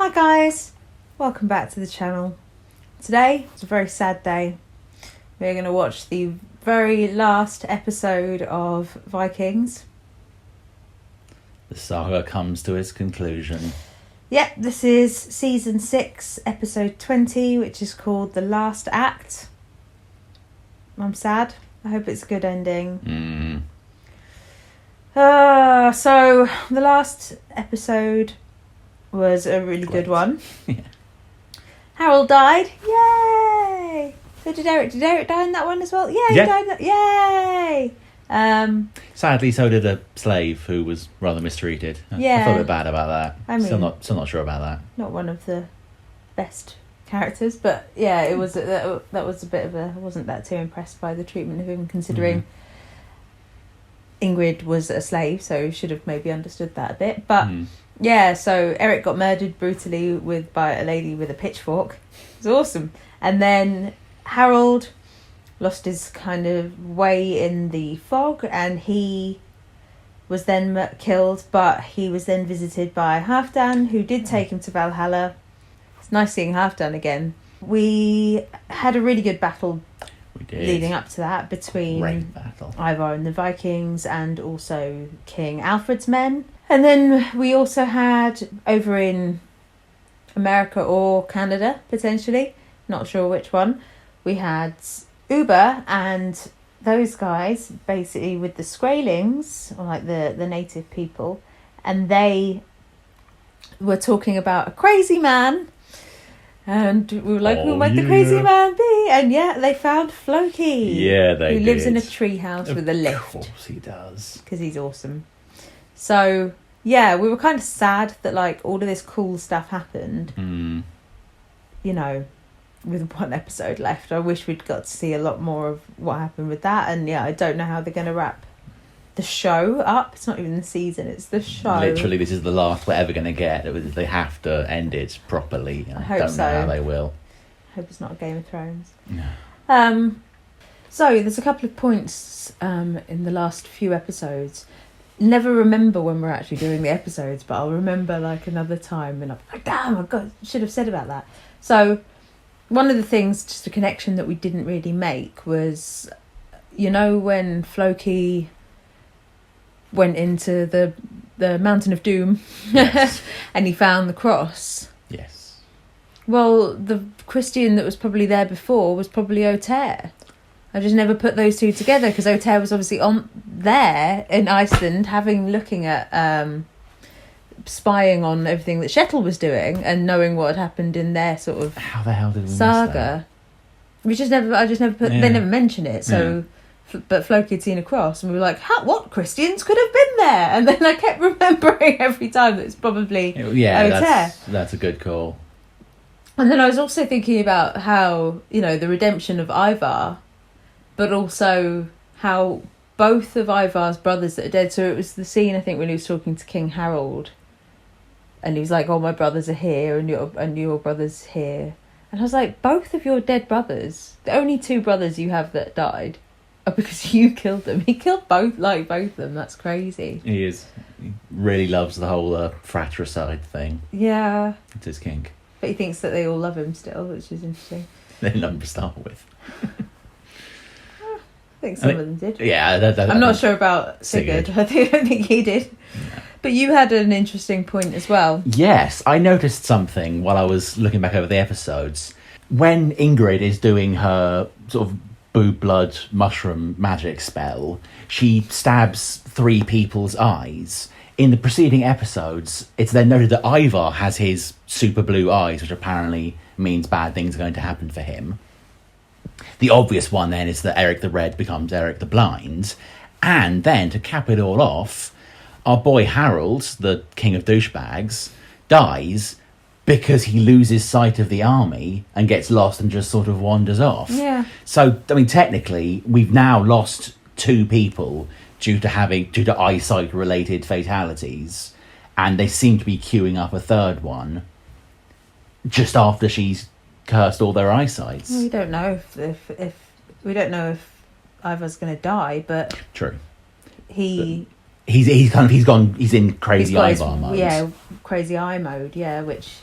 Hi guys, welcome back to the channel. Today is a very sad day. We're going to watch the very last episode of Vikings. The saga comes to its conclusion. Yep, this is season 6, episode 20, which is called The Last Act. I'm sad. I hope it's a good ending. So the last episode was a really good one. Yeah. Harold died. Yay! So did Eric. Did Eric die in that one as well? Yeah, he died. Yay! Sadly, so did a slave who was rather mistreated. Yeah. I felt a bit bad about that. I mean, still not sure about that. Not one of the best characters, but yeah, it was that was a bit of a. I wasn't that too impressed by the treatment of him, considering Ingrid was a slave, so should have maybe understood that a bit. But yeah, so Eric got murdered brutally by a lady with a pitchfork. It was awesome. And then Harold lost his kind of way in the fog, and he was then killed, but he was then visited by Halfdan, who did take him to Valhalla. It's nice seeing Halfdan again. We had a really good battle leading up to that between Ivar and the Vikings and also King Alfred's men. And then we also had over in America or Canada, potentially, not sure which one, we had Uber and those guys basically with the Skraelings, or like the native people, and they were talking about a crazy man. And we were like, who might the crazy man be? And yeah, they found Floki. Yeah, they who did. lives in a tree house with a lift. Of course he does. Because he's awesome. So, yeah, we were kind of sad that, like, all of this cool stuff happened. You know, with one episode left. I wish we'd got to see a lot more of what happened with that. And, yeah, I don't know how they're going to wrap the show up. It's not even the season, it's the show. Literally, this is the last we're ever going to get. They have to end it properly. I hope don't know how they will. I hope it's not a Game of Thrones. No. So there's a couple of points in the last few episodes. Never remember when we're actually doing the episodes, but I'll remember like another time, and I'm like, damn, I should have said about that. So one of the things, just a connection that we didn't really make, was, you know, when Floki went into the Mountain of Doom, Yes. and he found the cross. Yes. Well, the Christian that was probably there before was probably Oter. I just never put those two together, because Oter was obviously on there in Iceland, looking at spying on everything that Shettle was doing and knowing what had happened in their sort of How the hell did we saga. I just never put. Yeah. They never mention it. So, but Floki had seen a cross, and we were like, what Christians could have been there? And then I kept remembering every time that it's probably Oter. That's a good call. And then I was also thinking about how, you know, the redemption of Ivar, but also how both of Ivar's brothers that are dead. So it was the scene, I think, when he was talking to King Harold, and he was like, "Oh, my brothers are here, and your brother's here." And I was like, both of your dead brothers, the only two brothers you have that died, are because you killed them. He killed both of them. That's crazy. He really loves the whole fratricide thing. Yeah. It's his kink. But he thinks that they all love him still, which is interesting. They didn't love him to start with. I think some of them did. Yeah. I'm not sure about Sigurd. I don't think he did. Yeah. But you had an interesting point as well. Yes, I noticed something while I was looking back over the episodes. When Ingrid is doing her sort of boob blood mushroom magic spell, she stabs 3 people's eyes. In the preceding episodes, it's then noted that Ivar has his super blue eyes, which apparently means bad things are going to happen for him. The obvious one then is that Eric the Red becomes Eric the Blind. And then, to cap it all off, our boy Harold, the king of douchebags, dies because he loses sight of the army and gets lost and just sort of wanders off. Yeah. So, I mean, technically, we've now lost 2 people due to eyesight-related fatalities, and they seem to be queuing up a third one just after she's cursed all their eyesights. We don't know if we don't know if Ivar's going to die, but True. He's in crazy Ivar mode. Yeah, crazy eye mode. Yeah, which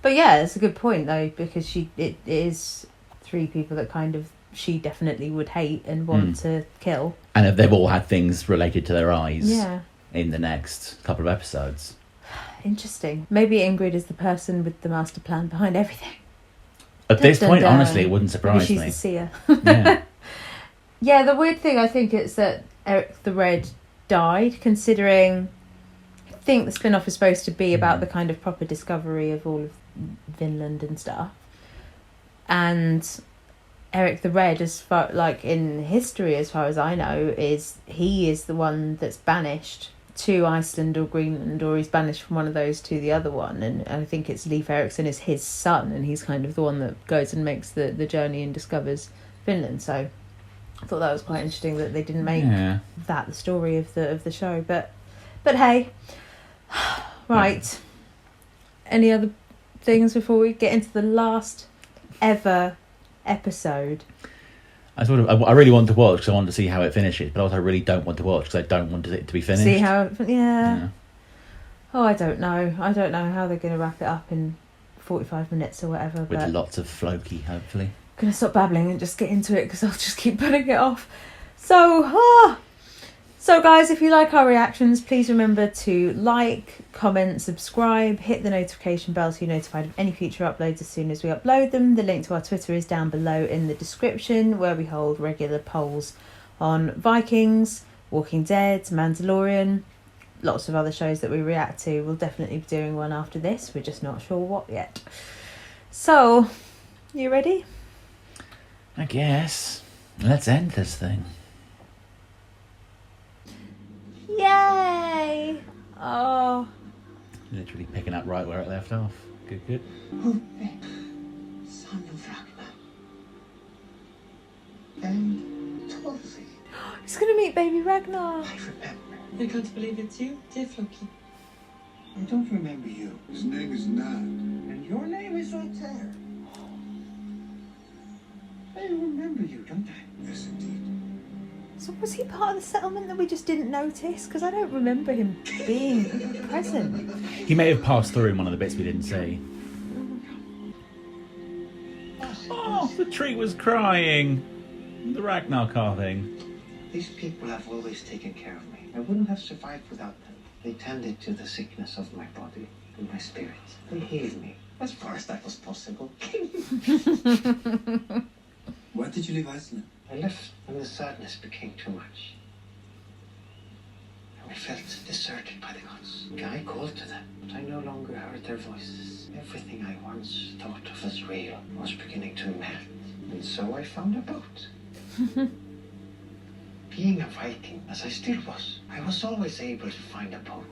But yeah, it's a good point though, because it is 3 people that kind of she definitely would hate and want to kill. And they've all had things related to their eyes Yeah. in the next couple of episodes. Interesting. Maybe Ingrid is the person with the master plan behind everything. At this point, honestly, it wouldn't surprise Maybe me. She's the seer. Yeah. Yeah, the weird thing I think is that Eric the Red died, considering I think the spin-off is supposed to be about the kind of proper discovery of all of Vinland and stuff. And Eric the Red, as far like in history, as far as I know, he is the one that's banished to Iceland or Greenland, or he's banished from one of those to the other one, and I think it's Leif Erikson is his son, and he's kind of the one that goes and makes the journey and discovers Finland. So I thought that was quite interesting that they didn't make that the story of the show, but hey, right. Any other things before we get into the last ever episode? I really want to watch because I want to see how it finishes, but also I really don't want to watch because I don't want it to be finished. See how yeah. Oh, I don't know how they're going to wrap it up in 45 minutes or whatever. With lots of Floki, hopefully. I'm going to stop babbling and just get into it because I'll just keep putting it off. So guys, if you like our reactions, please remember to like, comment, subscribe, hit the notification bell so you're notified of any future uploads as soon as we upload them. The link to our Twitter is down below in the description, where we hold regular polls on Vikings, Walking Dead, Mandalorian, lots of other shows that we react to. We'll definitely be doing one after this. We're just not sure what yet. So, you ready? I guess. Let's end this thing. Yay! Oh. Literally picking up right where it left off. Good. Son of Ragnar. And Tulsi. He's going to meet baby Ragnar. I remember. I can't believe it's you, dear Floki. I don't remember you. His name is Nan. And your name is right there. I remember you, don't I? Yes, indeed. So was he part of the settlement that we just didn't notice? Because I don't remember him being present. He may have passed through in one of the bits we didn't see. Oh, the tree was crying. The Ragnar carving. These people have always taken care of me. I wouldn't have survived without them. They tended to the sickness of my body and my spirit. They healed me, as far as that was possible. Why did you leave Iceland? I left when the sadness became too much. I felt deserted by the gods. I called to them, but I no longer heard their voices. Everything I once thought of as real was beginning to melt. And so I found a boat. Being a Viking, as I still was, I was always able to find a boat.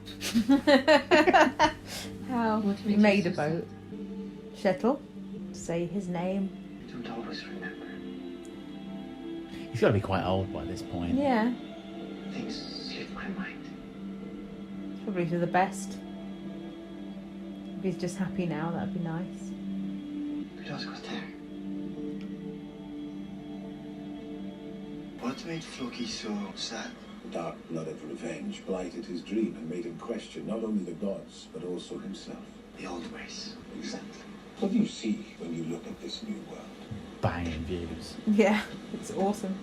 How? He made a boat. Shettle. Say his name. I don't always remember. He's got to be quite old by this point. Yeah. Things slip my mind. Probably for the best. If he's just happy now, that'd be nice. But I was got there. What made Floki so sad? The dark blood of revenge blighted his dream and made him question not only the gods, but also himself. The old ways. Exactly. What do you see when you look at this new world? Banging views. Yeah, it's awesome.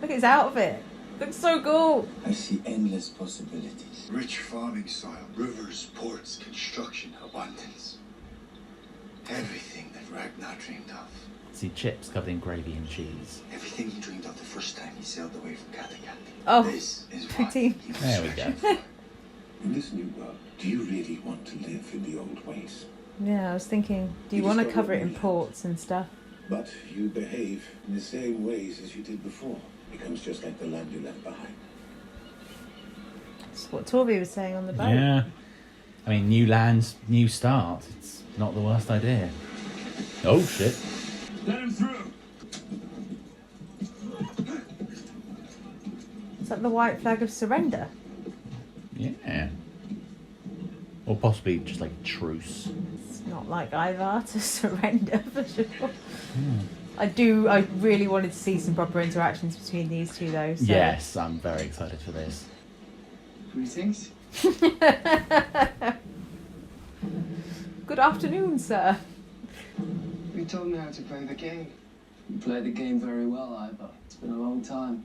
Look at his outfit. Looks so cool. I see endless possibilities. Rich farming soil, rivers, ports, construction, abundance. Everything that Ragnar dreamed of. See chips covered in gravy and cheese. Everything he dreamed of the first time he sailed away from Kattegat. Oh, This is what pretty. he was There we searching go. for. In this new world, do you really want to live in the old ways? Yeah, I was thinking, do you want to cover it in ports and stuff? But you behave in the same ways as you did before. Becomes just like the land you left behind. That's what Torby was saying on the boat. Yeah. I mean, new lands, new start. It's not the worst idea. Oh, shit. Let him through! Is that the white flag of surrender? Yeah. Or possibly just like truce. It's not like Ivar to surrender for sure. I really wanted to see some proper interactions between these two though. So. Yes, I'm very excited for this. Greetings. Good Good afternoon, sir. You told me how to play the game. You play the game very well, Ivor. It's been a long time.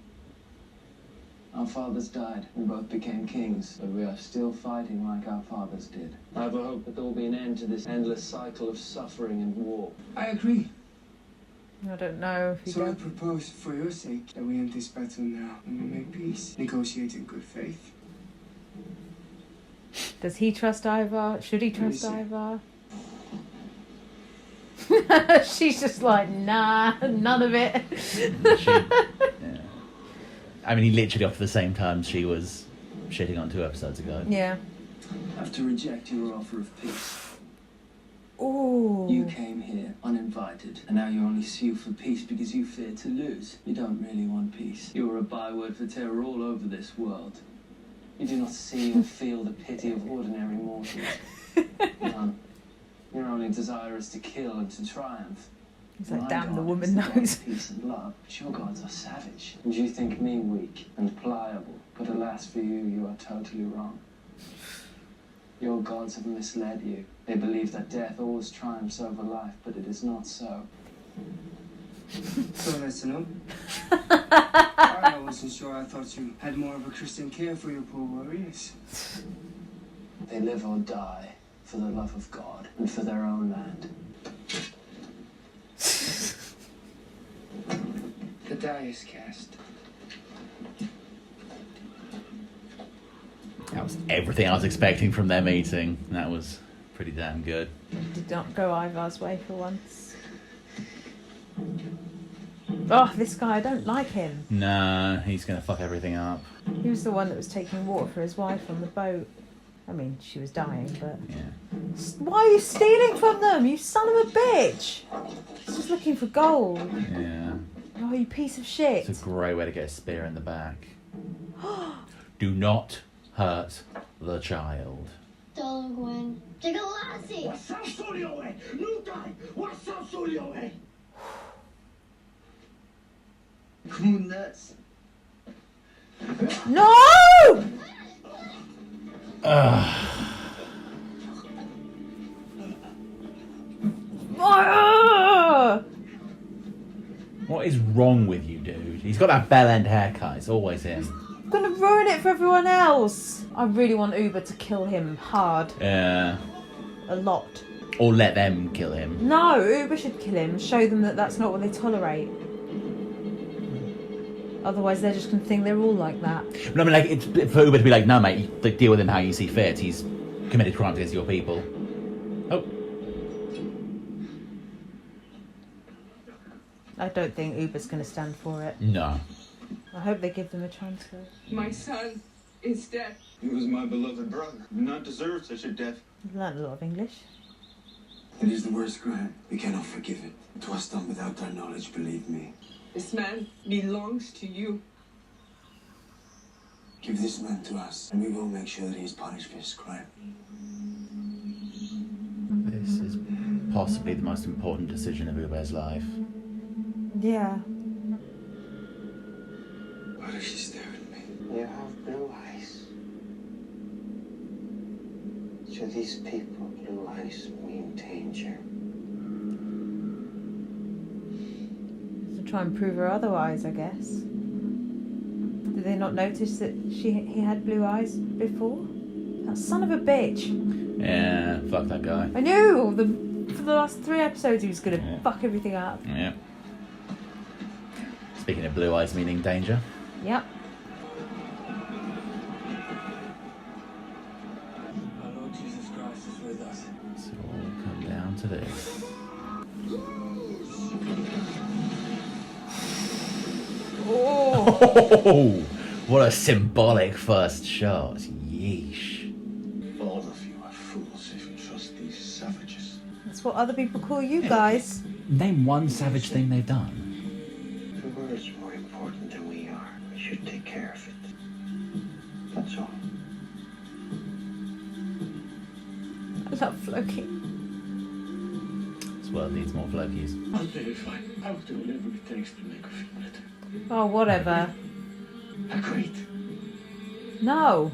Our fathers died. We both became kings, but we are still fighting like our fathers did. I have a hope that there will be an end to this endless cycle of suffering and war. I agree. I don't know if you So I don't. propose, for your sake, that we end this battle now and we make peace. Negotiate in good faith. Does he trust Ivar? Should he trust see. Ivar? She's just like, nah, none of it. Yeah. I mean, he literally offered the same terms she was shitting on 2 episodes ago. Yeah. I have to reject your offer of peace. Ooh. You came here uninvited, and now you only sue for peace because you fear to lose. You don't really want peace. You are a byword for terror all over this world. You do not see or feel the pity of ordinary mortals. None. Your only desire is to kill and to triumph. He's like, My damn, the God woman is the God of knows. peace and love, but your gods are savage. And you think me weak and pliable, but alas for you, you are totally wrong. Your gods have misled you. They believe that death always triumphs over life, but it is not so. So nice to know. I wasn't sure. I thought you had more of a Christian care for your poor warriors. They live or die for the love of God and for their own land. The die is cast. That was everything I was expecting from their meeting. That was pretty damn good. Did not go Ivar's way for once. Oh, this guy, I don't like him. No, he's going to fuck everything up. He was the one that was taking water for his wife on the boat. I mean, she was dying, but... Yeah. Why are you stealing from them, you son of a bitch? He's just looking for gold. Yeah. Oh, you piece of shit. It's a great way to get a spear in the back. Do not hurt the child. Don't Gwen. Take a lassie. Come on, nuts. No! Ah! What is wrong with you, dude? He's got that bell end haircut. It's always him. I'm gonna ruin it for everyone else. I really want Uber to kill him hard. Yeah. A lot. Or let them kill him. No, Uber should kill him. Show them that that's not what they tolerate. Otherwise, they're just gonna think they're all like that. But I mean, like, it's for Uber to be like, no, mate, you deal with him how you see fit. He's committed crimes against your people. Oh. I don't think Uber's gonna stand for it. No. I hope they give them a chance first. My son is dead. He was my beloved brother. Did not deserve such a death. I've learned a lot of English. It is the worst crime. We cannot forgive it. It was done without our knowledge, believe me. This man belongs to you. Give this man to us, and we will make sure that he is punished for his crime. This is possibly the most important decision of Uber's life. Yeah. Why does she stare at me? You have blue eyes. To these people, blue eyes mean danger. To try and prove her otherwise, I guess. Did they not notice that he had blue eyes before? That son of a bitch. Yeah, fuck that guy. I knew! For the last 3 episodes he was gonna fuck everything up. Yeah. Speaking of blue eyes meaning danger. Yep. Our Lord Jesus Christ is with us. So we'll come down to this. Oh, what a symbolic first shot. Yeesh. All of you are fools if you trust these savages. That's what other people call you guys. Name one savage thing they've done. The world's more important than we are. We should take care of it. That's all. I love Floki. This world needs more Flokies. I'll pay it fine. I'll do whatever it takes to make her feel better. Oh, whatever. Agreed. No.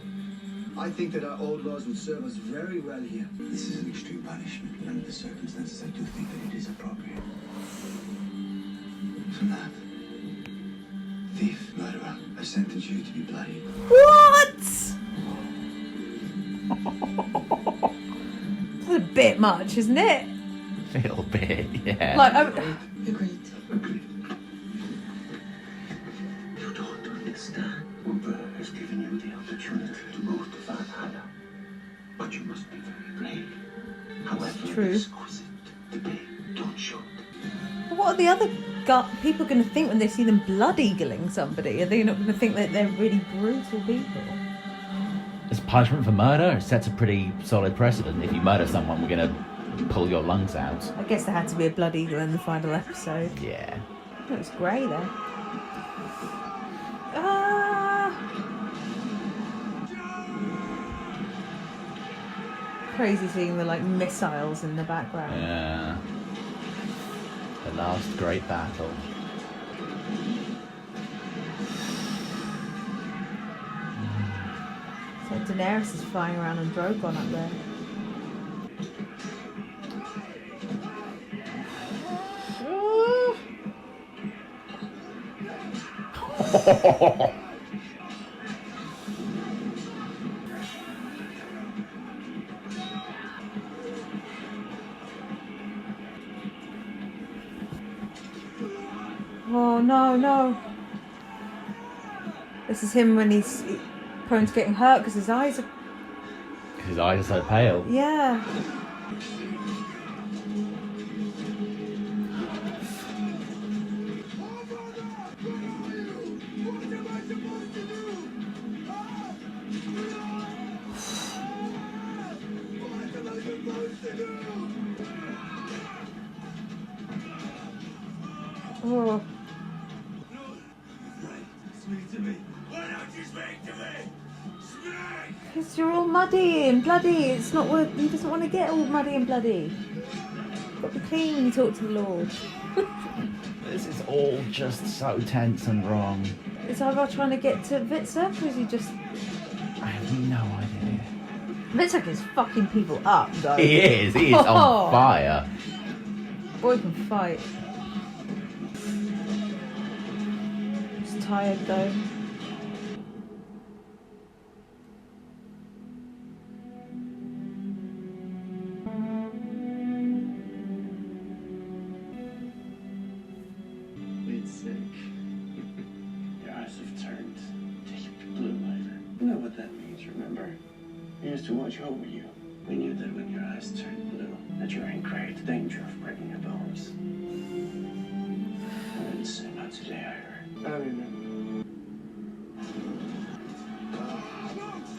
I think that our old laws would serve us very well here. This is an extreme punishment, but under the circumstances, I do think that it is appropriate. So now, thief, murderer, I sentence you to be bloody. What? That's a bit much, isn't it? A little bit, yeah. Like, Agreed. You don't understand. Uber has given you the opportunity to go to Valhalla. But you must be very brave. However True. exquisite the pain, don't show it. what are the other people going to think when they see them blood eagling somebody? Are they not going to think that they're really brutal people? As punishment for murder, it sets a pretty solid precedent. If you murder someone, we're going to pull your lungs out. I guess there had to be a blood eagle in the final episode. Yeah. It looks grey there. Crazy seeing the like missiles in the background. Yeah. The last great battle. So Daenerys is flying around on Drogon up there. Oh no, no. This is him when he's prone to getting hurt because his eyes are... His eyes are so pale. Yeah. Oh. Speak to me. Why don't you speak to me? Speak! Because you're all muddy and bloody. It's not worth... He doesn't want to get all muddy and bloody. Got to be clean when you talk to the Lord. This is all just so tense and wrong. Is Ivar trying to get to Vitsa, or is he just... I have no idea. Vitsa is fucking people up, though. He is on fire. Boy can fight. He's tired, though. It's sick. Your eyes have turned deep blue, Ivor. You know what that means, remember? We used to watch over you. We knew that when your eyes turned blue, that you were in great danger of breaking your bones. I didn't say not today, Ivor. I remember.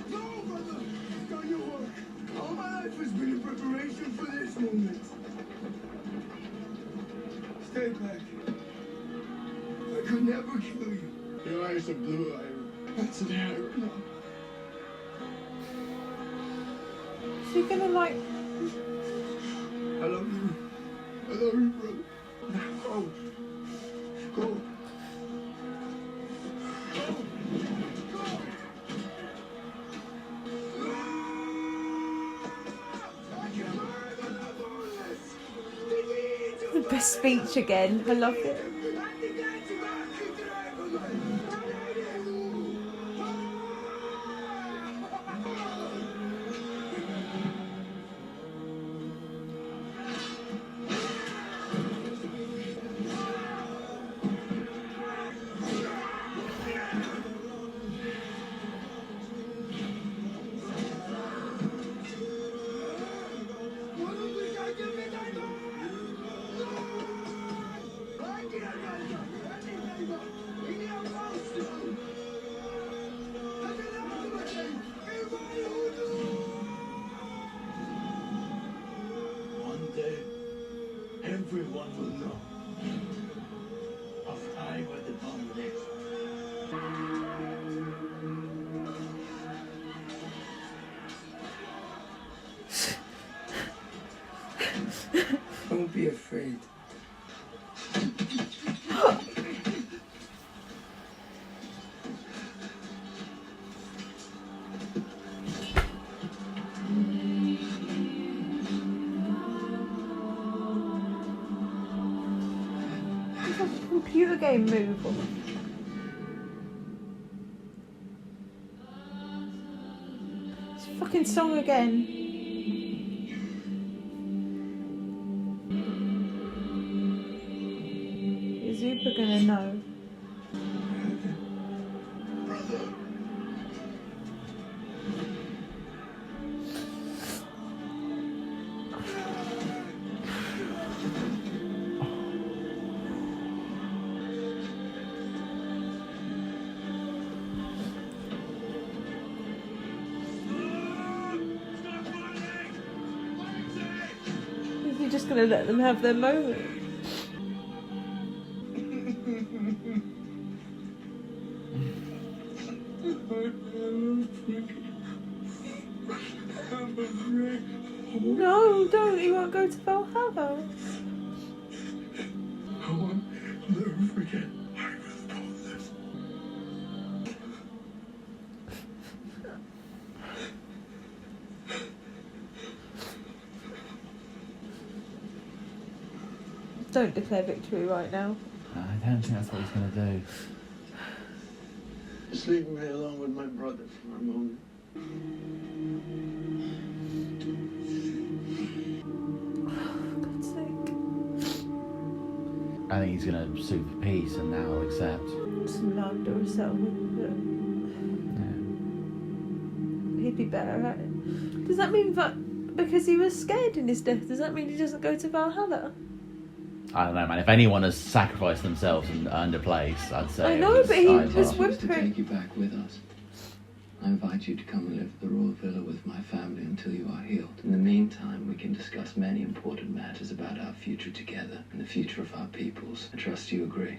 No, brother! Got your work. All my life has been in preparation for this moment. Stay back. I could never kill you. Your eyes are blue, Ivor. That's an error. No. Is he gonna, like... I love you. I love you, brother. Now go. Go. The best speech again. I loved it. One day, everyone will know of Ivor the Boundless. Don't be afraid. computer game move? It's a fucking song again. Is Uber gonna know? Brother. Is he just gonna let them have their moment? No, don't. He won't go to Valhalla. I will never forget. I was told this. Don't declare victory right now. I don't think that's what he's going to do. Just leave me alone with my brother for a moment. For God's sake. I think he's going to sue for peace and now I'll accept. Some land or a settlement. Yeah. He'd be better at it. Does that mean that because he was scared in his death, does that mean he doesn't go to Valhalla? I don't know, man. If anyone has sacrificed themselves and earned a place, I'd say. I know, but he Ivar. was To whimpering. take you back with us. I invite you to come and live at the royal villa with my family until you are healed. In the meantime, we can discuss many important matters about our future together and the future of our peoples. I trust you agree.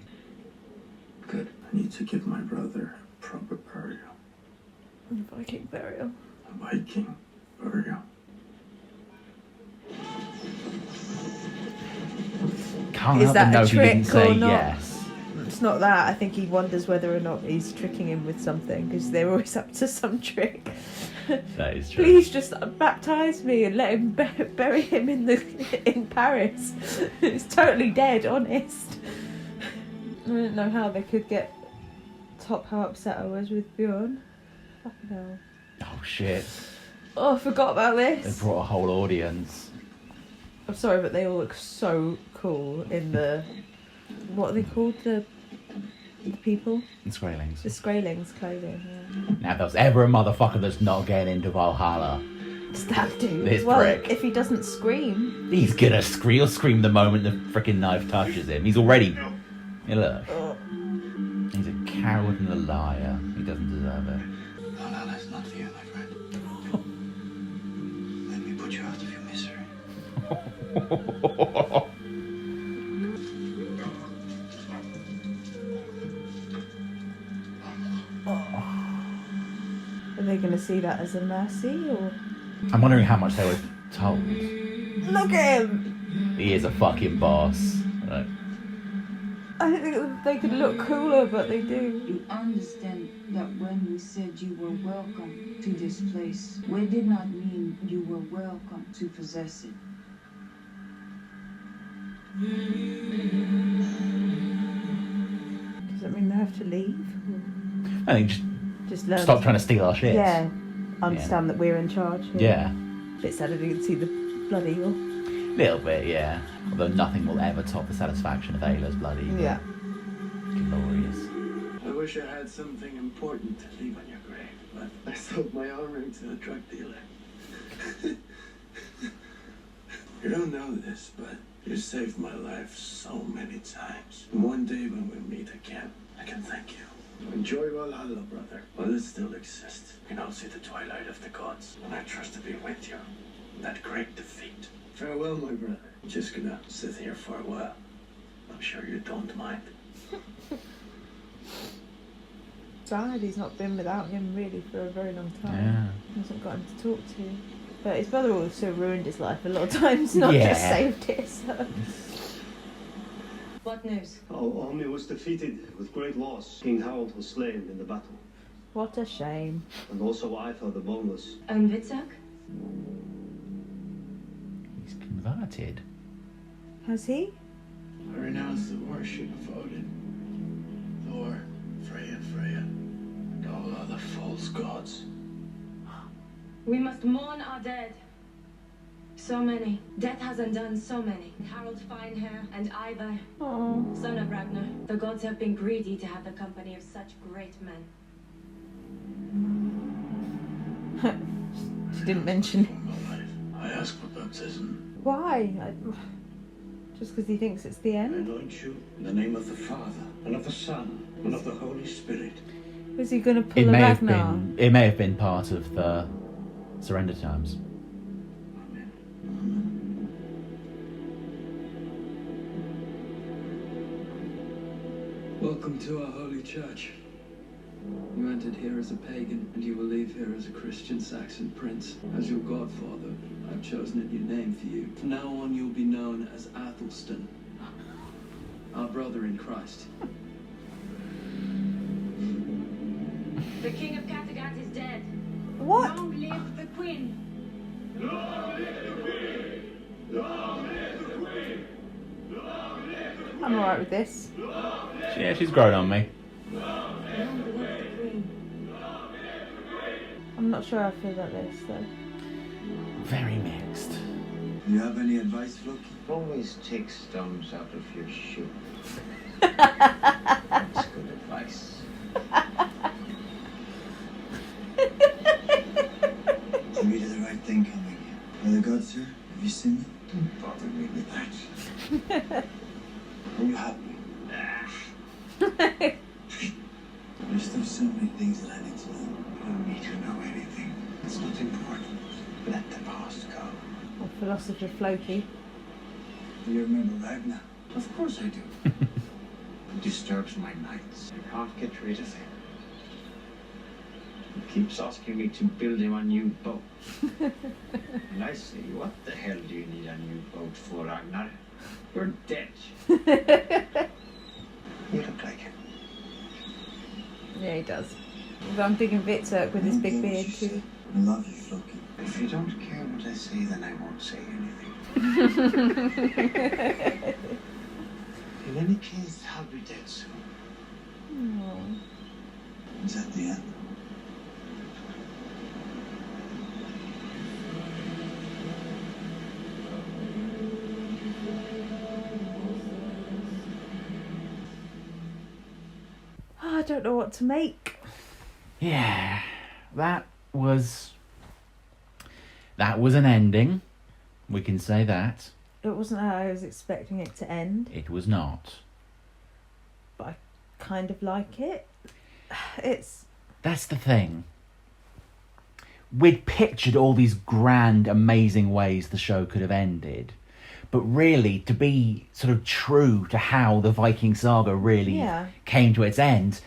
Good. I need to give my brother a proper burial. Viking burial. A Viking burial. Can't Is help that but a know he didn't trick or say not? yes. It's not that. I think he wonders whether or not he's tricking him with something because they're always up to some trick. That is true. Please just baptise me and let him bury him in Paris. He's totally dead, honest. I don't know how they could get top how upset I was with Bjorn. Fucking hell. Oh shit. Oh, I forgot about They this. brought a whole audience. I'm sorry, but they all look so cool in the... What are they called? The people? And Skraelings. The Skraelings clothing, yeah. Now, if there was ever a motherfucker that's not getting into Valhalla, It's that dude. This well, prick. if he doesn't scream... he's gonna scream. He'll scream the moment the freaking knife touches him. He's already... Yeah, look. Oh. He's a coward and a liar. He doesn't deserve it. Valhalla's not for you, my friend. Let me put you out of your misery. Are they going to see that as a mercy, or...? I'm wondering how much they were told. Look at him! He is a fucking boss. Right. I don't think they could look cooler, but they do. You understand that when we said you were welcome to this place, we did not mean you were welcome to possess it. Does that mean they have to leave? I think Just learn stop trying to steal our shit. Yeah. Understand that we're in charge. Yeah. Bit sad if you can see the blood eagle. Little bit, yeah. Although nothing will ever top the satisfaction of Ayla's bloody. Yeah. Glorious. I wish I had something important to leave on your grave, but I sold my armor to a drug dealer. You don't know this, but you saved my life so many times. And one day when we meet again, I can thank you. Enjoy Valhalla, brother, while it still exists. You know, see the twilight of the gods, and I trust to be with you in that great defeat. Farewell, my brother. I'm just gonna sit here for a while. I'm sure you don't mind. Sad he's not been without him really for a very long time. Yeah. He hasn't got him to talk to. But his brother also ruined his life a lot of times, not Yeah. just saved it. So. What news? Our army was defeated with great loss. King Hound was slain in the battle. What a shame. And also Ivar the Boneless. And Witzak? He's converted. Has he? I renounce the worship of Odin. Thor, Freya, and all other false gods. We must mourn our dead. So many. Death has undone so many. Harold Finehair and Ivar, son of Ragnar. The gods have been greedy to have the company of such great men. She didn't mention. I ask for baptism. Why? Just because he thinks it's the I end? anoint you in the name of the Father, and of the Son, and of the Holy Spirit. Was he going to pull It a may have Ragnar? been. It may have been part of the surrender terms. Welcome to our holy church. You entered here as a pagan, and you will leave here as a Christian Saxon prince. As your godfather, I've chosen a new name for you. From now on, you'll be known as Athelstan, our brother in Christ. The king of Kattegat is dead. What? Long live the queen. I'm alright with this. Yeah, she's grown on me. I'm not sure how I feel about this, though. Very mixed. You have any advice, Floki? Always take stones out of your shoe. That's good advice. You did the right thing coming here. Are the gods here? Have you seen them? Don't bother me with that. Are you happy? There's still so many things that I need to know. You don't need to know anything. It's not important. Let the past go. Or Philosopher Floki. Do you remember Ragnar? Of course I do. It disturbs my nights. I can't get rid of him. He keeps asking me to build him a new boat. And I say, what the hell do you need a new boat for, Ragnar? You're dead. You look like him. Yeah, he does. I'm thinking Vitzurk with his big beard too. I love you, Floki. If you don't care what I say, then I won't say anything. In any case, I'll be dead soon. Is that the end? I don't know what to make. Yeah, that was an ending. We can say that. It wasn't how I was expecting it to end, It was not. but I kind of like it. That's the thing. We'd pictured all these grand, amazing ways the show could have ended. But really, to be sort of true to how the Viking saga really came to its end,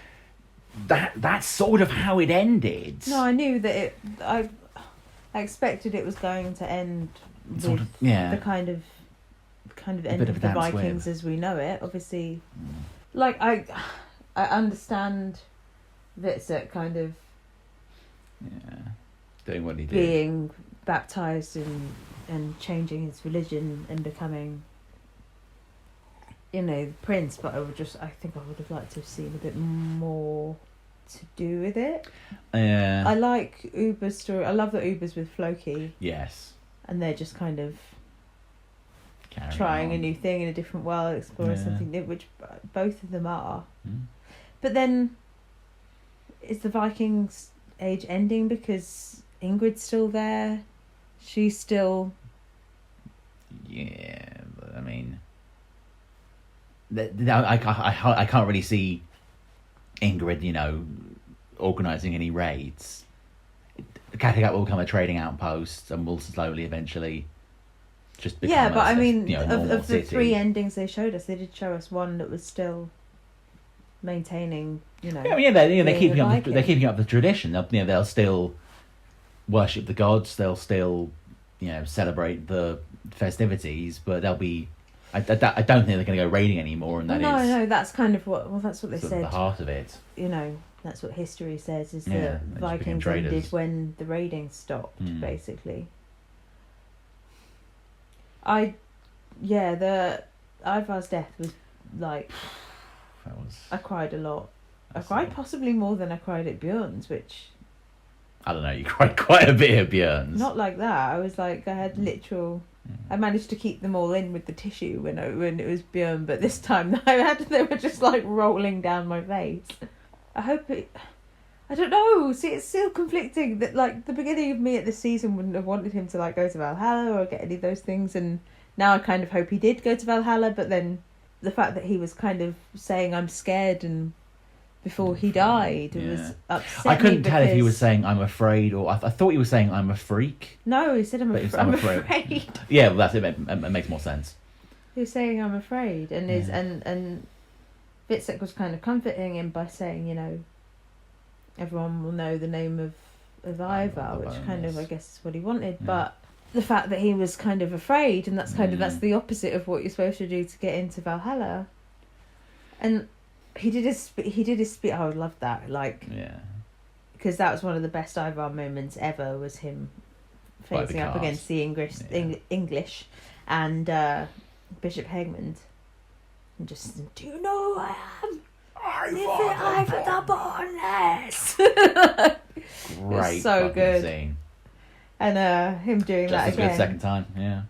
that's sort of how it ended. No, I knew that I expected it was going to end with Sort of, yeah. the kind of end bit of of the a damp Vikings squib. as we know it. Obviously, like I understand Vitzurk kind of Doing what he did. being baptized and changing his religion and becoming, the prince. But I think I would have liked to have seen a bit more to do with it. Yeah. I like Uber's story. I love that Uber's with Floki. Yes. And they're just kind of Carrying trying a on. new thing in a different world, exploring Yeah. something new, which both of them are. Mm. But then, is the Vikings age ending because Ingrid's still there? She's still... Yeah, but I mean... I can't really see Ingrid, organising any raids. Kattegat will become a trading outpost and will slowly, eventually, just become Yeah, but I mean, normal of the city. 3 endings they showed us, they did show us one that was still maintaining, Yeah, being they're a keeping up. Viking. They're keeping up the tradition. They'll still worship the gods. They'll still, celebrate the festivities. But they'll be. I don't think they're going to go raiding anymore. And that is No, that's kind of that's what they sort said. of the heart of it. That's what history says, is Yeah, that they just became Vikings traders. ended when the raiding stopped, Mm. basically. The Ivar's death was like... That was... I cried a lot. I cried possibly more than I cried at Bjorn's, which... I don't know, you cried quite a bit at Bjorn's. Not like that. I was like, I had literal... I managed to keep them all in with the tissue when it was Bjorn, but this time they were just like rolling down my face. I hope it... I don't know. See, it's still conflicting that like the beginning of me at this season wouldn't have wanted him to like go to Valhalla or get any of those things, and now I kind of hope he did go to Valhalla, but then the fact that he was kind of saying I'm scared and before he died was upset. I couldn't tell if he was saying I'm afraid or I thought he was saying I'm a freak. No, he said I'm afraid. Yeah, well, that's it. It makes more sense. He was saying I'm afraid, and and Witzek was kind of comforting him by saying, you know, everyone will know the name of Ivar, which kind of I guess is what he wanted, but the fact that he was kind of afraid, and that's kind of that's the opposite of what you're supposed to do to get into Valhalla. And he did his speech. I would love that, because that was one of the best Ivar moments ever. Was him facing up against the English and Bishop Hegmund, and just, do you know who I am? Ivar the Boneless. Great, so good scene. And him doing just that again. Just a good second time, yeah.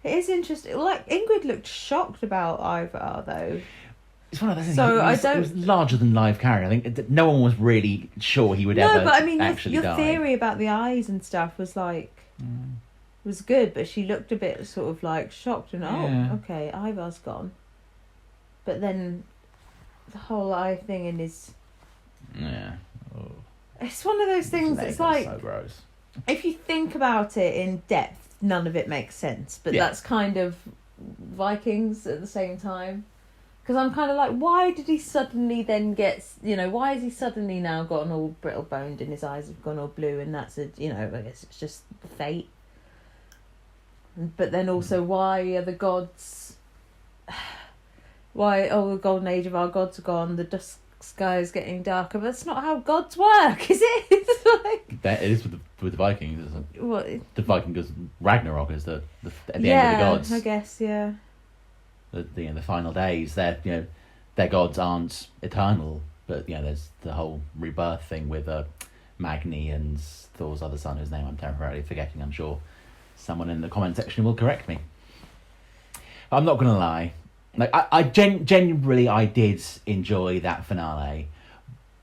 It is interesting. Like, Ingrid looked shocked about Ivar, though. It's one of those things. So it was larger than life character. I think no one was really sure he would ever. No, but I mean, actually your die. theory about the eyes and stuff was like was good, but she looked a bit sort of like shocked and okay, Ivar's gone. But then the whole eye thing in his it's one of those things. It's like so gross. If you think about it in depth, none of it makes sense. But that's kind of Vikings at the same time. Because I'm kind of like, why did he suddenly then get, why has he suddenly now gotten all brittle boned and his eyes have gone all blue, and that's I guess it's just the fate. But then also, why are the gods, the golden age of our gods are gone, the dusk sky is getting darker, but that's not how gods work, is it? It's like... That it is with the Vikings, isn't it? What? The Vikings, Ragnarok is at the end of the gods. I guess, yeah. The final days, their gods aren't eternal, but there's the whole rebirth thing with Magni and Thor's other son, whose name I'm temporarily forgetting. I'm sure someone in the comment section will correct me. I'm not gonna lie, like I genuinely I did enjoy that finale,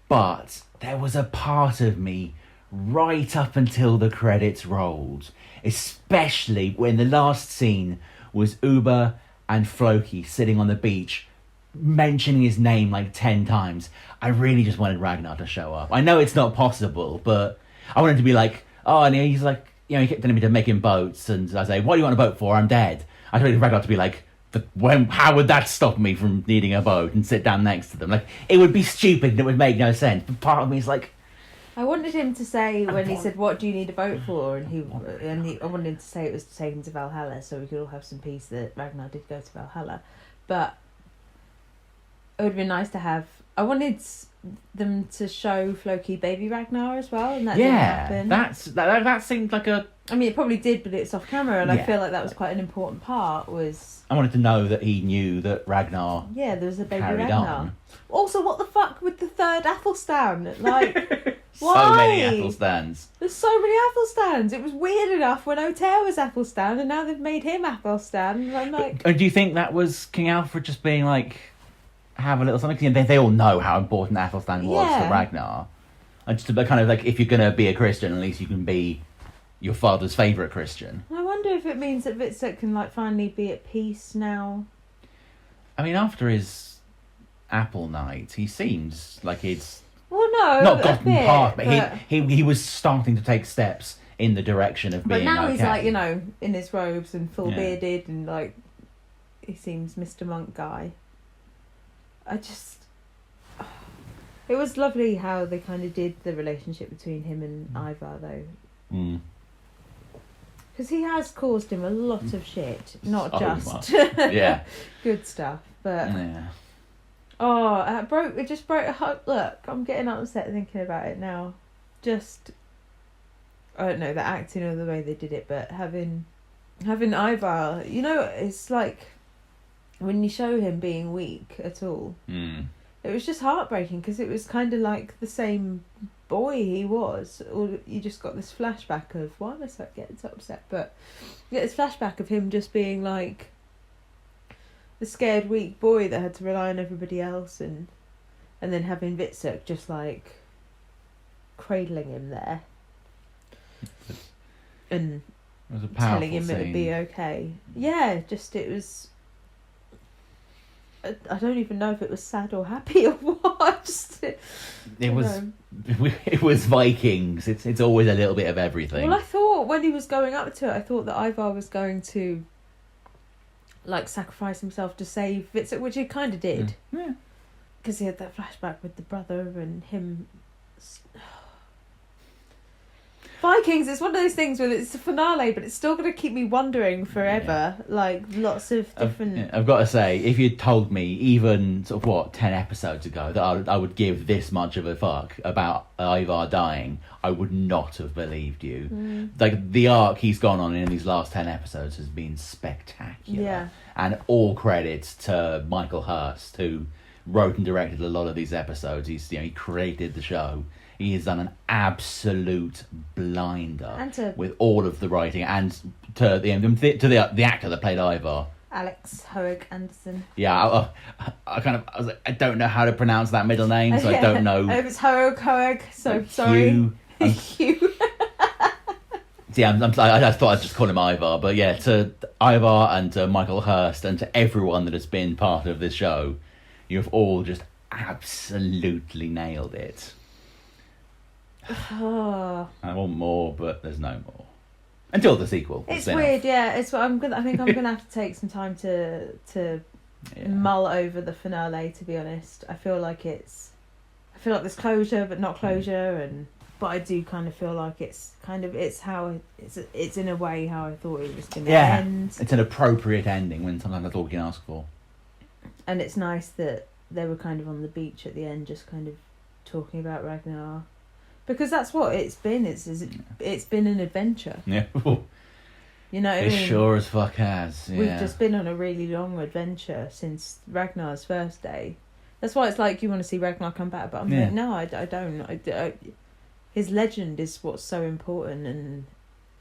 but there was a part of me right up until the credits rolled, especially when the last scene was Uber and Floki sitting on the beach mentioning his name like 10 times. I really just wanted Ragnar to show up. I know it's not possible, but I wanted to be like, and he's like, he kept telling me to make him boats, and I say, what do you want a boat for? I'm dead. I wanted Ragnar to be like, how would that stop me from needing a boat, and sit down next to them? Like, it would be stupid and it would make no sense, but part of me is like, I wanted him to say, when he said, what do you need a boat for? I wanted him to say it was to take him to Valhalla, so we could all have some peace that Ragnar did go to Valhalla. But it would have been nice to have... I wanted them to show Floki baby Ragnar as well, and that didn't happen. That seemed like a... I mean, it probably did, but it's off camera, and I feel like that was quite an important part, was... I wanted to know that he knew that Ragnar there was a baby Ragnar. On. Also, what the fuck with the third Athelstan? Like... Why? So many Athelstans. There's so many Athelstans. It was weird enough when Oter was Athelstan, and now they've made him Athelstan. I'm like... Do you think that was King Alfred just being like, have a little something? They all know how important Athelstan was to Ragnar. And just to kind of like, if you're going to be a Christian, at least you can be your father's favourite Christian. I wonder if it means that Witzek can like finally be at peace now. I mean, after his apple night, he seems like he's... Well, no, not gotten past, but he was starting to take steps in the direction of being. But now okay. he's like, in his robes and full bearded, and like he seems Mr. Monk guy. It was lovely how they kind of did the relationship between him and Ivar, though. Because he has caused him a lot of shit, not just good stuff, but. Yeah. It just broke a heart. Look, I'm getting upset thinking about it now. Just, I don't know, the acting or the way they did it, but having Ivar, it's like when you show him being weak at all, it was just heartbreaking because it was kind of like the same boy he was, or you just got this flashback of, why am I getting so upset? But you get this flashback of him just being like the scared, weak boy that had to rely on everybody else, and then having Vitsuk just like cradling him there and it was a telling him scene. it would be okay. Yeah, just it was. I don't even know if it was sad or happy or what. It was Vikings. It's always a little bit of everything. Well, I thought when he was going up to it, I thought that Ivar was going to like sacrifice himself to save Vitsuk, which he kind of did. Yeah. Because he had that flashback with the brother and him. Vikings, it's one of those things where it's a finale, but it's still going to keep me wondering forever. Yeah. Like, lots of different... I've got to say, if you'd told me, even, 10 episodes ago, that I would give this much of a fuck about Ivar dying, I would not have believed you. Like, the arc he's gone on in these last 10 episodes has been spectacular. Yeah. And all credits to Michael Hurst, who wrote and directed a lot of these episodes. He created the show. He has done an absolute blinder with all of the writing, and to the actor that played Ivar, Alex Hoeg Anderson. Yeah, I was like, I don't know how to pronounce that middle name, so I don't know. It's Hoeg. So sorry. Hugh. Yeah, I just thought I'd just call him Ivar, but yeah, to Ivar and to Michael Hurst and to everyone that has been part of this show, you have all just absolutely nailed it. I want more, but there's no more until the sequel. It's weird, yeah. It's what I think I'm gonna have to take some time to mull over the finale. To be honest, I feel like there's closure, but not closure, but I do kind of feel like it's in a way how I thought it was gonna end. It's an appropriate ending when sometimes that's all you can ask for. And it's nice that they were kind of on the beach at the end, just kind of talking about Ragnar. Because that's what it's been. It's been an adventure. Yeah. You know what I mean? It sure as fuck has. Yeah. We've just been on a really long adventure since Ragnar's first day. That's why it's like you want to see Ragnar come back, but I'm like, no, I don't. His legend is what's so important, and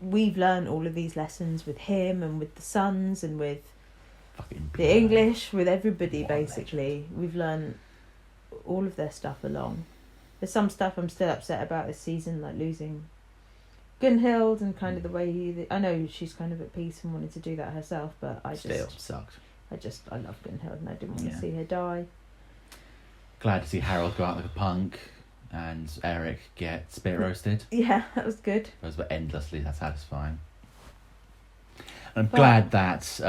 we've learned all of these lessons with him and with the sons and with the English, with everybody basically. We've learned all of their stuff along. There's some stuff I'm still upset about this season, like losing Gunhild and kind of the way I know she's kind of at peace and wanted to do that herself, but I sucked. I love Gunhild and I didn't want to see her die. Glad to see Harold go out like a punk and Eric get spit roasted. Yeah, that was good. Those were endlessly satisfying. And I'm glad that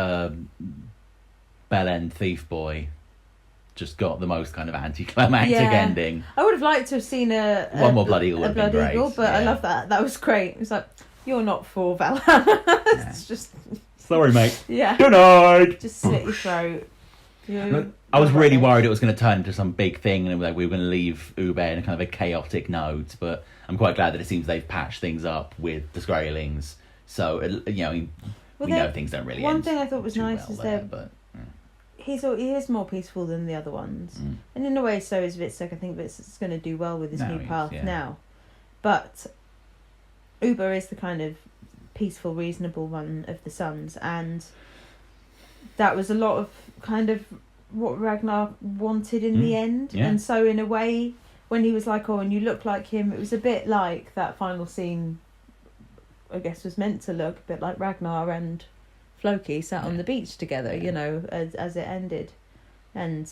Belen Thief Boy just got the most kind of anticlimactic ending. I would have liked to have seen one more Blood Eagle would have been great. But I love that. That was great. It's like, you're not for Valhalla. It's just... Sorry, mate. Yeah. Good night. Just slit your throat. I was really worried it was going to turn into some big thing and we were going to leave Ube in a kind of a chaotic note, but I'm quite glad that it seems they've patched things up with the Skraelings. So, we know things don't really end. One thing I thought was nice is he is more peaceful than the other ones, and in a way so is Vitsuk. I think Vitsuk's going to do well with his new path now, but Uber is the kind of peaceful, reasonable one of the sons, and that was a lot of kind of what Ragnar wanted in the end. And so in a way, when he was like, oh, and you look like him, it was a bit like that final scene, I guess, was meant to look a bit like Ragnar and Floki sat on the beach together, as it ended, and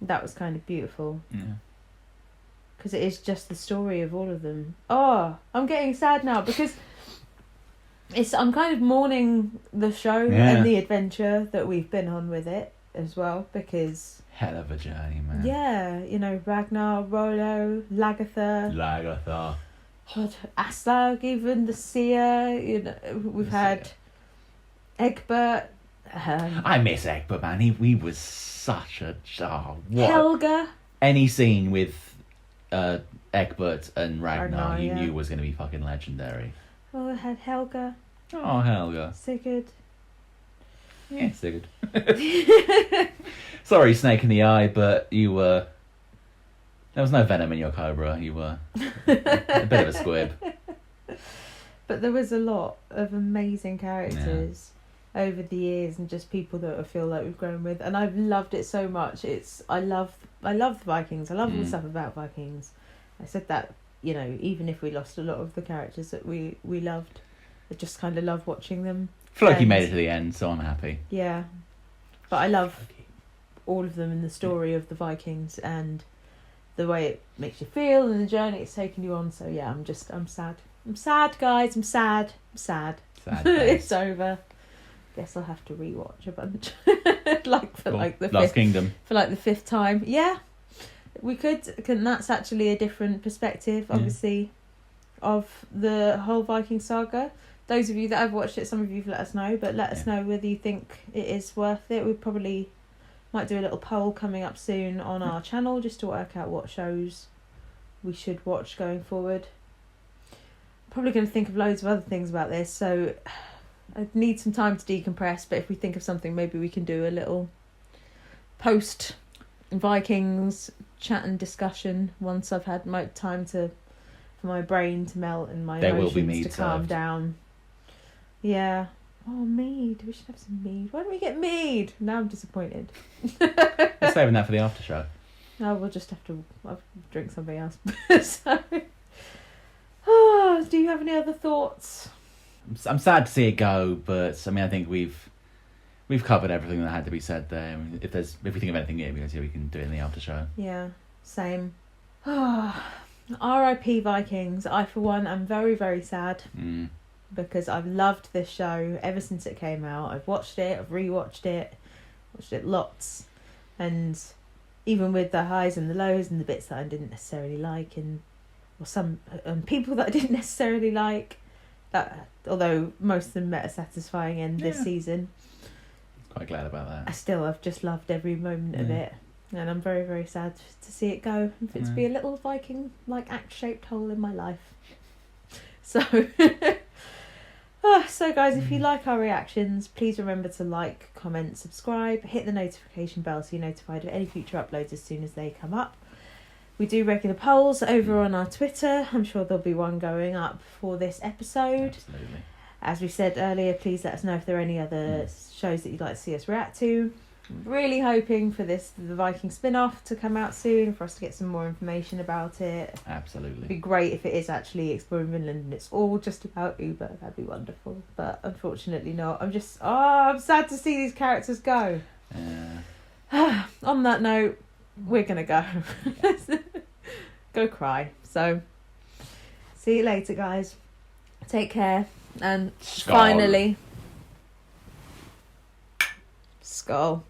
that was kind of beautiful. Because it is just the story of all of them. Oh, I'm getting sad now because I'm kind of mourning the show and the adventure that we've been on with it as well, because hell of a journey, man. Yeah, Ragnar, Rollo, Lagertha, Aslag, even the seer. We've had Egbert. I miss Egbert, man. He was such a Helga. Any scene with Egbert and Ragnar, you knew was going to be fucking legendary. Oh, I had Helga. Oh, Helga. Sigurd. Yeah, Sigurd. Sorry, Snake in the Eye, but you were There was no venom in your cobra. You were a bit of a squib. But there was a lot of amazing characters over the years, and just people that I feel like we've grown with, and I've loved it so much. I love the Vikings. I love all the stuff about Vikings. I said that, you know, even if we lost a lot of the characters that we loved, I just kind of love watching them. Floki made it to the end, so I'm happy. Yeah, but I love all of them in the story of the Vikings and the way it makes you feel and the journey it's taken you on. So yeah, I'm sad. I'm sad, guys. I'm sad. Sad it's over. Guess I'll have to rewatch a bunch. The Last Kingdom. For like the 5th time. Yeah. We could, that's actually a different perspective, obviously, of the whole Viking saga. Those of you that have watched it, some of you have let us know, but let us know whether you think it is worth it. We probably might do a little poll coming up soon on our channel just to work out what shows we should watch going forward. Probably going to think of loads of other things about this, so I need some time to decompress, but if we think of something, maybe we can do a little post Vikings chat and discussion once I've had my time for my brain to melt and my emotions to calm down. Yeah. Oh, mead. We should have some mead. Why don't we get mead? Now I'm disappointed. We're saving that for the after show. No, we'll just have to drink something else. So, do you have any other thoughts? I'm sad to see it go, but I mean, I think we've covered everything that had to be said there. I mean, if we think of anything new, we can do it in the after show. Yeah, same. R.I.P. Vikings. I, for one, am very, very sad because I've loved this show ever since it came out. I've watched it, I've rewatched it, watched it lots, and even with the highs and the lows and the bits that I didn't necessarily like, or some people that I didn't necessarily like, that although most of them met a satisfying end this season. Quite glad about that. I've just loved every moment of it, and I'm very, very sad to see it go and for it to be a little Viking like axe-shaped hole in my life. So so guys, if you like our reactions, please remember to like, comment, subscribe, hit the notification bell so you're notified of any future uploads as soon as they come up. We do regular polls over on our Twitter. I'm sure there'll be one going up for this episode. Absolutely. As we said earlier, please let us know if there are any other shows that you'd like to see us react to. I'm really hoping for the Viking spin-off to come out soon, for us to get some more information about it. Absolutely. It'd be great if it is actually exploring Vinland and it's all just about Uber. That'd be wonderful. But unfortunately not. I'm sad to see these characters go. On that note, we're going to go. Go cry. So, see you later, guys. Take care. And finally, Skull.